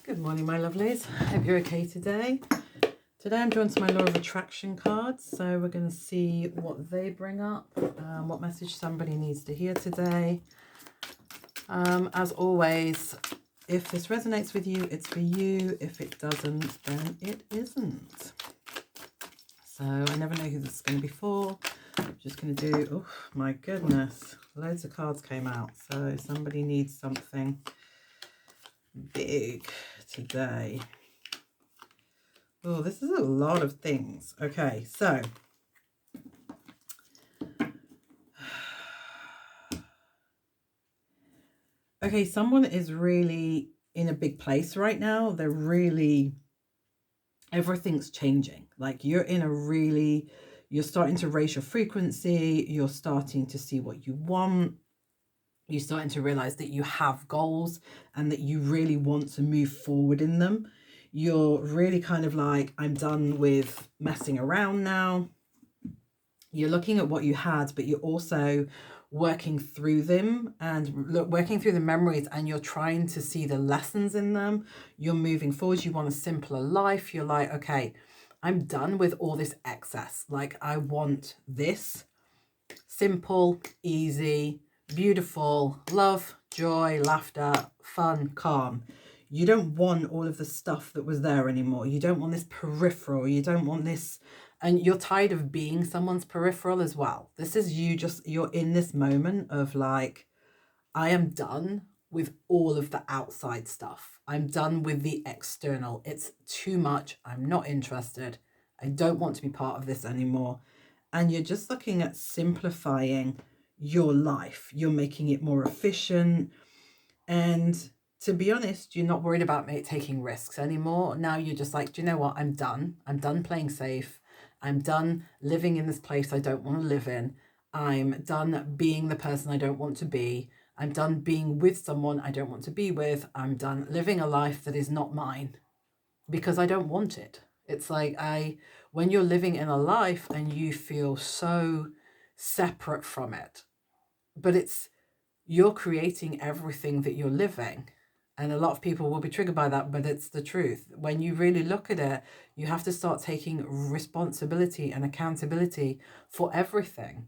Good morning, my lovelies. Hope you're okay today. Today I'm drawn to my Law of Attraction cards, so we're going to see what they bring up, what message somebody needs to hear today. As always, if this resonates with you, it's for you. If it doesn't, then it isn't. So I never know who this is going to be for. I'm just going to do, oh my goodness, loads of cards came out. So somebody needs something big today. Oh, this is a lot of things. Okay, so someone is really in a big place right now. They're really, everything's changing. Like you're starting to raise your frequency. You're starting to see what you want. You're starting to realize that you have goals and that you really want to move forward in them. You're really kind of like, I'm done with messing around now. You're looking at what you had, but you're also working through them and working through the memories, and you're trying to see the lessons in them. You're moving forward. You want a simpler life. You're like, okay, I'm done with all this excess. Like, I want this simple, easy, beautiful, love, joy, laughter, fun, calm. You don't want all of the stuff that was there anymore. You don't want this peripheral. You don't want this, and you're tired of being someone's peripheral as well. This is you're in this moment of like, I am done with all of the outside stuff. I'm done with the external. It's too much. I'm not interested. I don't want to be part of this anymore. And you're just looking at simplifying your life. You're making it more efficient. And to be honest, you're not worried about taking risks anymore. Now you're just like, do you know what? I'm done. I'm done playing safe. I'm done living in this place I don't want to live in. I'm done being the person I don't want to be. I'm done being with someone I don't want to be with. I'm done living a life that is not mine because I don't want it. It's like when you're living in a life and you feel so separate from it, but you're creating everything that you're living. And a lot of people will be triggered by that, but it's the truth. When you really look at it, you have to start taking responsibility and accountability for everything,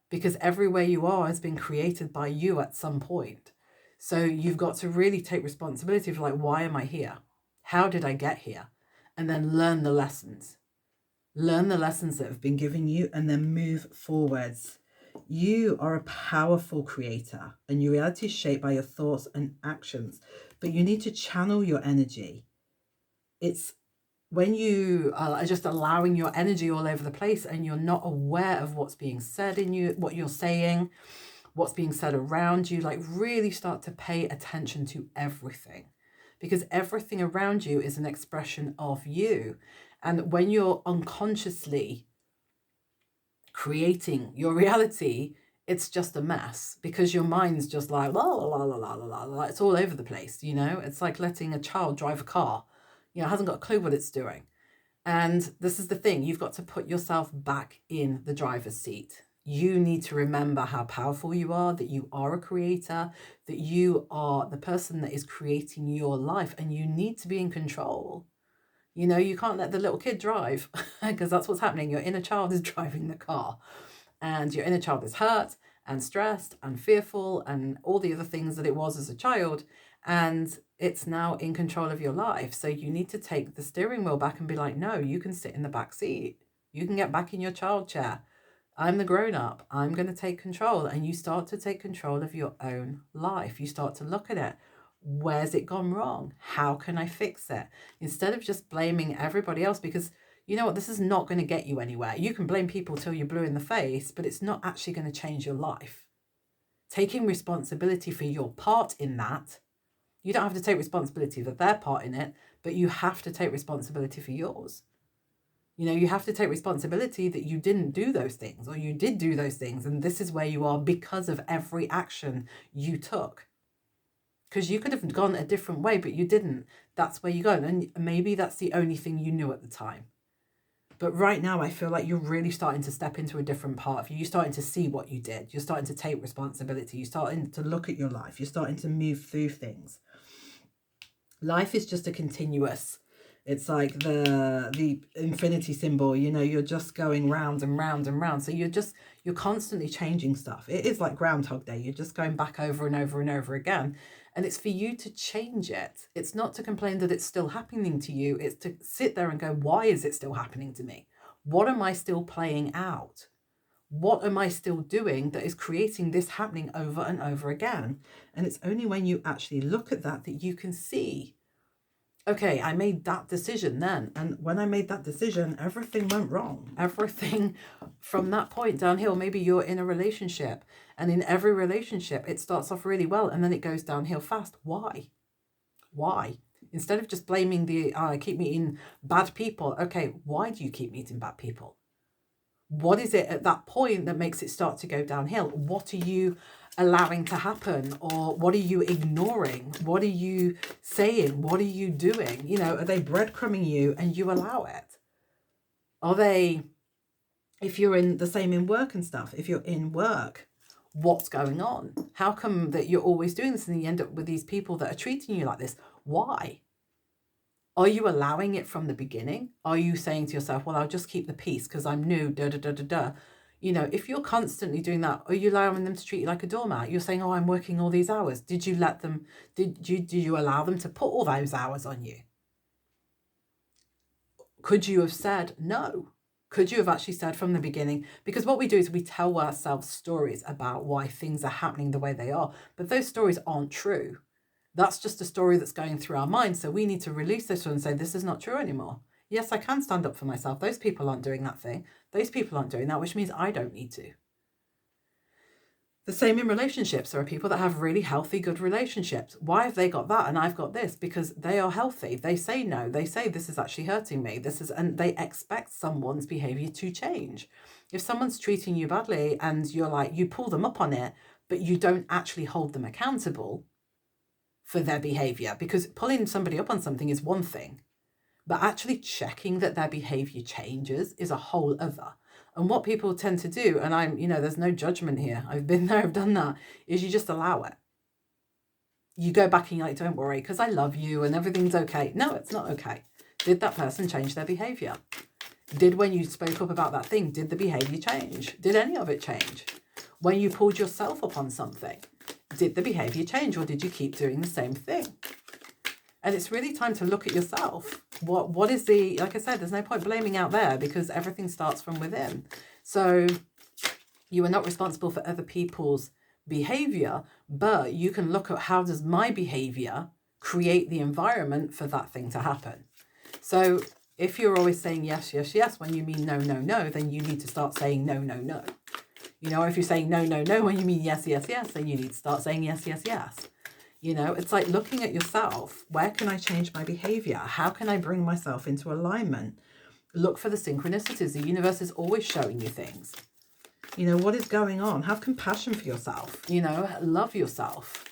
because everywhere you are has been created by you at some point. So you've got to really take responsibility for like, why am I here? How did I get here? And then learn the lessons. Learn the lessons that have been given you and then move forwards. You are a powerful creator and your reality is shaped by your thoughts and actions, but you need to channel your energy. It's when you are just allowing your energy all over the place and you're not aware of what's being said in you, what you're saying, what's being said around you, like really start to pay attention to everything, because everything around you is an expression of you. And when you're unconsciously creating your reality, it's just a mess because your mind's just like la la la la la la la. It's all over the place, you know. It's like letting a child drive a car, you know, it hasn't got a clue what it's doing. And this is the thing, you've got to put yourself back in the driver's seat. You need to remember how powerful you are, that you are a creator, that you are the person that is creating your life, and you need to be in control. You know, you can't let the little kid drive because that's what's happening. Your inner child is driving the car, and your inner child is hurt and stressed and fearful and all the other things that it was as a child. And it's now in control of your life. So you need to take the steering wheel back and be like, no, you can sit in the back seat. You can get back in your child chair. I'm the grown up. I'm going to take control. And you start to take control of your own life. You start to look at it. Where's it gone wrong? How can I fix it? Instead of just blaming everybody else, because you know what, this is not going to get you anywhere. You can blame people till you're blue in the face, but it's not actually going to change your life. Taking responsibility for your part in that, you don't have to take responsibility for their part in it, but you have to take responsibility for yours. You know, you have to take responsibility that you didn't do those things, or you did do those things, and this is where you are because of every action you took. Because you could have gone a different way, but you didn't. That's where you go. And maybe that's the only thing you knew at the time. But right now, I feel like you're really starting to step into a different part of you. You're starting to see what you did. You're starting to take responsibility. You're starting to look at your life. You're starting to move through things. Life is just a continuous. It's like the infinity symbol, you know, you're just going round and round and round. So you're constantly changing stuff. It is like Groundhog Day. You're just going back over and over and over again. And it's for you to change it. It's not to complain that it's still happening to you. It's to sit there and go, why is it still happening to me? What am I still playing out? What am I still doing that is creating this happening over and over again? And it's only when you actually look at that that you can see, okay, I made that decision then. And when I made that decision, everything went wrong. Everything from that point downhill. Maybe you're in a relationship, and in every relationship, it starts off really well and then it goes downhill fast. Why? Why? Instead of just blaming I keep meeting bad people. Okay, why do you keep meeting bad people? What is it at that point that makes it start to go downhill? What are you allowing to happen? Or what are you ignoring? What are you saying? What are you doing? You know, are they breadcrumbing you and you allow it? Are they, if you're in the same in work and stuff, if you're in work, what's going on? How come that you're always doing this and you end up with these people that are treating you like this? Why? Are you allowing it from the beginning? Are you saying to yourself, well, I'll just keep the peace because I'm new, da, da, da, da, da. You know, if you're constantly doing that, are you allowing them to treat you like a doormat? You're saying, oh, I'm working all these hours. Did you let them, did you allow them to put all those hours on you? Could you have said no? Could you have actually said from the beginning? Because what we do is we tell ourselves stories about why things are happening the way they are, but those stories aren't true. That's just a story that's going through our mind. So we need to release this one and say, this is not true anymore. Yes, I can stand up for myself. Those people aren't doing that thing. Those people aren't doing that, which means I don't need to. The same in relationships. There are people that have really healthy, good relationships. Why have they got that and I've got this? Because they are healthy. They say no. They say this is actually hurting me. And they expect someone's behavior to change. If someone's treating you badly and you're like, you pull them up on it, but you don't actually hold them accountable for their behavior, because pulling somebody up on something is one thing, but actually checking that their behavior changes is a whole other. And what people tend to do, and I'm, you know, there's no judgment here, I've been there, I've done that, is you just allow it. You go back and you're like, don't worry, because I love you and everything's okay. No, it's not okay. Did that person change their behavior? Did, when you spoke up about that thing, did the behavior change? Did any of it change? When you pulled yourself up on something, did the behavior change, or did you keep doing the same thing? And it's really time to look at yourself. What is like I said, there's no point blaming out there because everything starts from within. So you are not responsible for other people's behavior, but you can look at how does my behavior create the environment for that thing to happen. So if you're always saying yes, yes, yes, when you mean no, no, no, then you need to start saying no, no, no. You know, if you're saying no, no, no, when you mean yes, yes, yes, then you need to start saying yes, yes, yes. You know, it's like looking at yourself. Where can I change my behavior? How can I bring myself into alignment? Look for the synchronicities. The universe is always showing you things. You know, what is going on? Have compassion for yourself. You know, love yourself.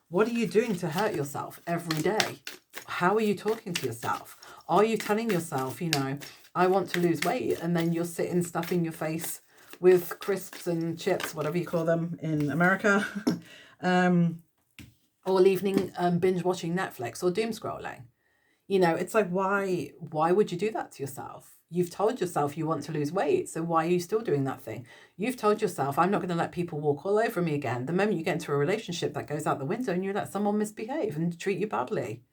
What are you doing to hurt yourself every day? How are you talking to yourself? Are you telling yourself, you know, I want to lose weight, and then you're sitting stuffing your face with crisps and chips, whatever you call them in America, all evening binge watching Netflix or doom scrolling? You know, it's like, why would you do that to yourself? You've told yourself you want to lose weight, so why are you still doing that thing? You've told yourself, I'm not going to let people walk all over me again. The moment you get into a relationship, that goes out the window and you let someone misbehave and treat you badly.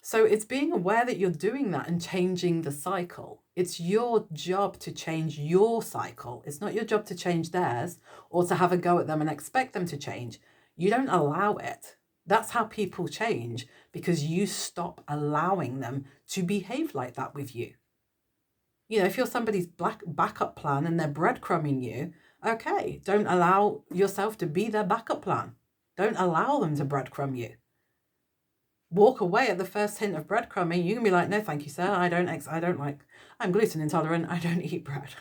So it's being aware that you're doing that and changing the cycle. It's your job to change your cycle. It's not your job to change theirs or to have a go at them and expect them to change. You don't allow it. That's how people change, because you stop allowing them to behave like that with you. You know, if you're somebody's backup plan and they're breadcrumbing you, okay, don't allow yourself to be their backup plan. Don't allow them to breadcrumb you. Walk away at the first hint of breadcrumbing. You can be like, no, thank you, sir. I'm gluten intolerant. I don't eat bread.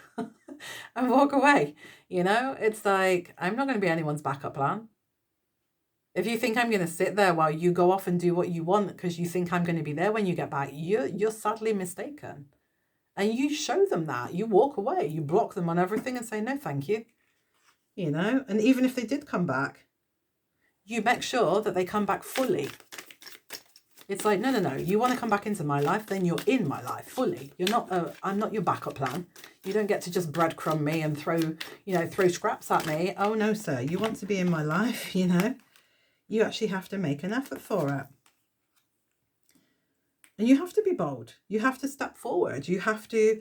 And walk away. You know, it's like, I'm not going to be anyone's backup plan. If you think I'm going to sit there while you go off and do what you want because you think I'm going to be there when you get back, you're sadly mistaken. And you show them that. You walk away. You block them on everything and say, no, thank you. You know, and even if they did come back, you make sure that they come back fully. It's like, no, no, no. You want to come back into my life, then you're in my life fully. You're not. I'm not your backup plan. You don't get to just breadcrumb me and throw scraps at me. Oh no, sir. You want to be in my life, you actually have to make an effort for it. And you have to be bold. You have to step forward. You have to,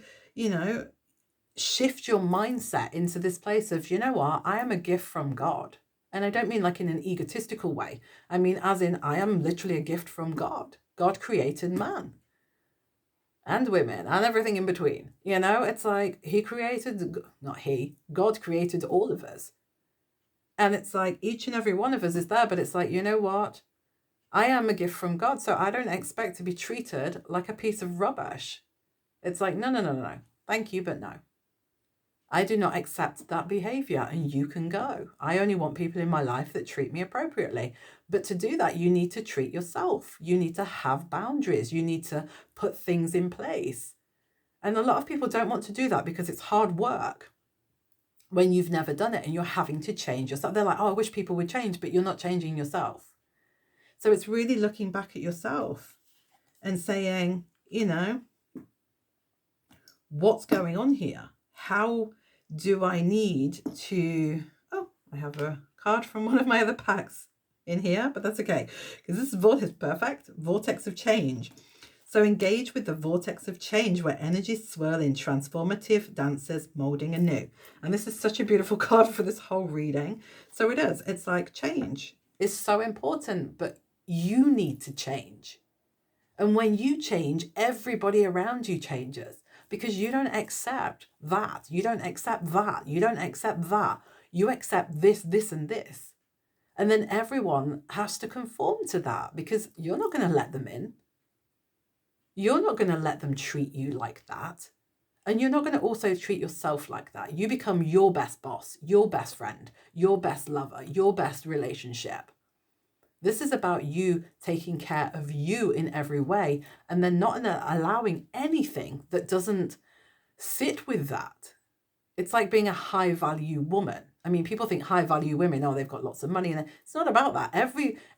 shift your mindset into this place of, you know what, I am a gift from God. And I don't mean like in an egotistical way. I mean, as in, I am literally a gift from God. God created man and women and everything in between. It's like God created all of us. And it's like each and every one of us is there, but it's like, you know what? I am a gift from God, so I don't expect to be treated like a piece of rubbish. It's like, no, no, no, no, no. Thank you, but no. I do not accept that behavior, and you can go. I only want people in my life that treat me appropriately. But to do that, you need to treat yourself. You need to have boundaries. You need to put things in place. And a lot of people don't want to do that because it's hard work when you've never done it and you're having to change yourself. They're like, oh, I wish people would change, but you're not changing yourself. So it's really looking back at yourself and saying, what's going on here? How do I need to... Oh, I have a card from one of my other packs in here, but that's okay, because this is perfect. Vortex of change. So engage with the vortex of change where energies swirl in transformative dances, molding anew. And this is such a beautiful card for this whole reading. So it is. It's like change is so important, but you need to change. And when you change, everybody around you changes. Because you don't accept that. You don't accept that. You don't accept that. You accept this, this, and this. And then everyone has to conform to that because you're not going to let them in. You're not going to let them treat you like that. And you're not going to also treat yourself like that. You become your best boss, your best friend, your best lover, your best relationship. This is about you taking care of you in every way and then not allowing anything that doesn't sit with that. It's like being a high value woman. I mean, people think high value women, oh, they've got lots of money. And it's not about that.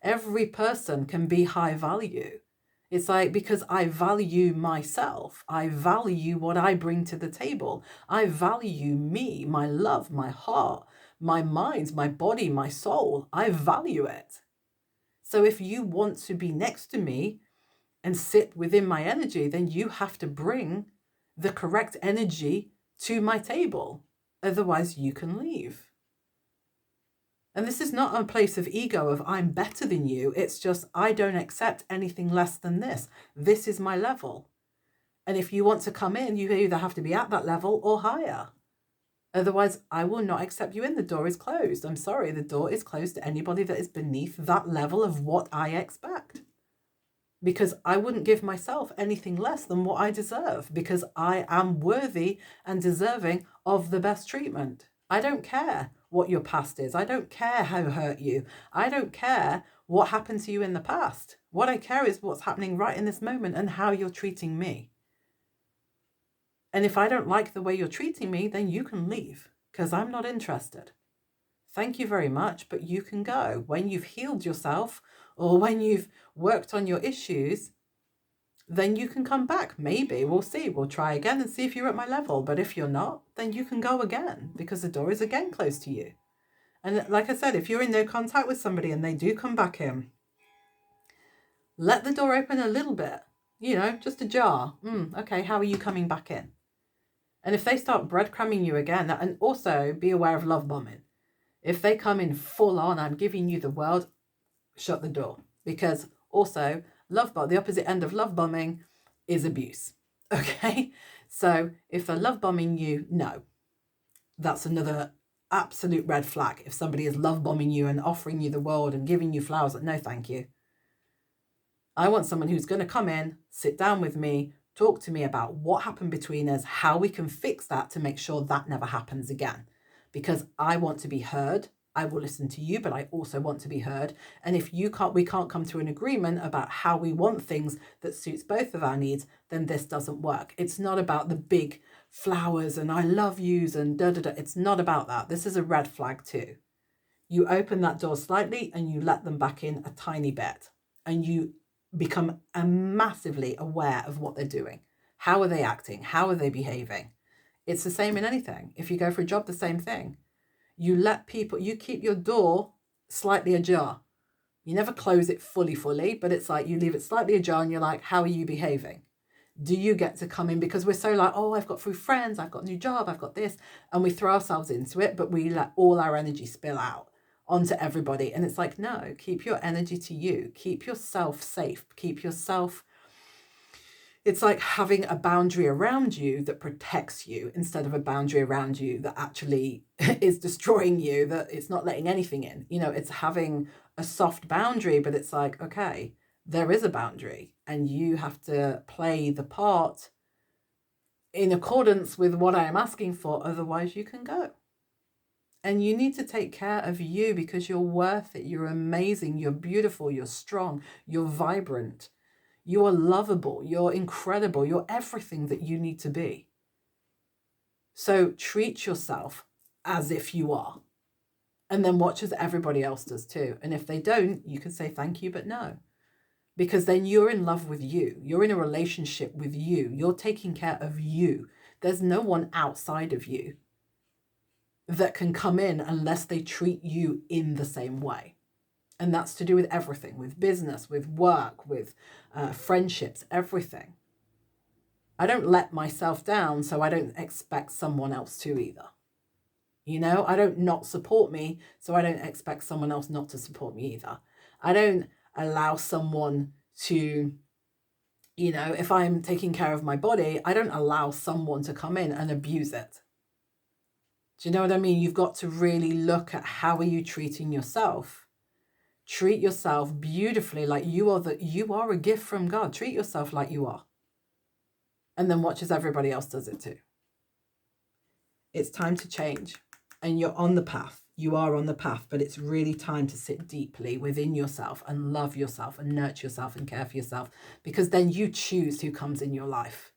Every person can be high value. It's like, because I value myself. I value what I bring to the table. I value me, my love, my heart, my mind, my body, my soul. I value it. So if you want to be next to me and sit within my energy, then you have to bring the correct energy to my table. Otherwise, you can leave. And this is not a place of ego of I'm better than you. It's just I don't accept anything less than this. This is my level. And if you want to come in, you either have to be at that level or higher. Otherwise, I will not accept you in. The door is closed. I'm sorry, the door is closed to anybody that is beneath that level of what I expect. Because I wouldn't give myself anything less than what I deserve, because I am worthy and deserving of the best treatment. I don't care what your past is. I don't care how hurt you. I don't care what happened to you in the past. What I care is what's happening right in this moment and how you're treating me. And if I don't like the way you're treating me, then you can leave because I'm not interested. Thank you very much, but you can go. When you've healed yourself or when you've worked on your issues, then you can come back. Maybe, we'll see. We'll try again and see if you're at my level. But if you're not, then you can go again because the door is again closed to you. And like I said, if you're in no contact with somebody and they do come back in, let the door open a little bit, just ajar. Okay, how are you coming back in? And if they start breadcrumbing you again, and also be aware of love bombing. If they come in full on, I'm giving you the world, shut the door. Because also, the opposite end of love bombing is abuse. Okay? So if they're love bombing you, no. That's another absolute red flag. If somebody is love bombing you and offering you the world and giving you flowers, no thank you. I want someone who's going to come in, sit down with me, talk to me about what happened between us, how we can fix that to make sure that never happens again. Because I want to be heard. I will listen to you, but I also want to be heard. And if we can't come to an agreement about how we want things that suits both of our needs, then this doesn't work. It's not about the big flowers and I love yous and da-da-da. It's not about that. This is a red flag too. You open that door slightly and you let them back in a tiny bit. And you become massively aware of what they're doing. How are they acting? How are they behaving? It's the same in anything. If you go for a job, the same thing. You keep your door slightly ajar. You never close it fully, but it's like you leave it slightly ajar and you're like, how are you behaving? Do you get to come in? Because we're so like, oh, I've got through friends, I've got a new job, I've got this. And we throw ourselves into it, but we let all our energy spill out onto everybody. And it's like, no, keep your energy to you. Keep yourself safe. Keep yourself. It's like having a boundary around you that protects you instead of a boundary around you that actually is destroying you, that it's not letting anything in. It's having a soft boundary, but it's like, okay, there is a boundary and you have to play the part in accordance with what I am asking for. Otherwise you can go. And you need to take care of you because you're worth it. You're amazing. You're beautiful. You're strong. You're vibrant. You are lovable. You're incredible. You're everything that you need to be. So treat yourself as if you are. And then watch as everybody else does too. And if they don't, you can say thank you, but no. Because then you're in love with you. You're in a relationship with you. You're taking care of you. There's no one outside of you that can come in unless they treat you in the same way. And that's to do with everything, with business, with work, with friendships, everything. I don't let myself down, so I don't expect someone else to either. I don't not support me, so I don't expect someone else not to support me either. I don't allow someone to, if I'm taking care of my body, I don't allow someone to come in and abuse it. Do you know what I mean? You've got to really look at how are you treating yourself. Treat yourself beautifully, like you are a gift from God. Treat yourself like you are. And then watch as everybody else does it too. It's time to change. And you're on the path. You are on the path, but it's really time to sit deeply within yourself and love yourself and nurture yourself and care for yourself, because then you choose who comes in your life.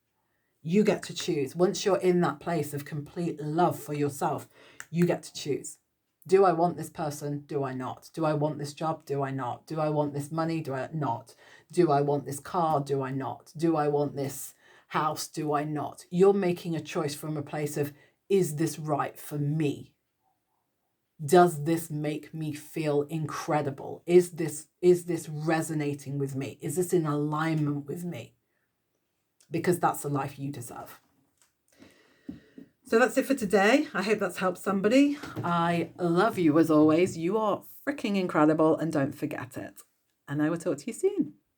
You get to choose. Once you're in that place of complete love for yourself, you get to choose. Do I want this person? Do I not? Do I want this job? Do I not? Do I want this money? Do I not? Do I want this car? Do I not? Do I want this house? Do I not? You're making a choice from a place of, is this right for me? Does this make me feel incredible? Is this resonating with me? Is this in alignment with me? Because that's the life you deserve. So that's it for today. I hope that's helped somebody. I love you as always. You are freaking incredible and don't forget it. And I will talk to you soon.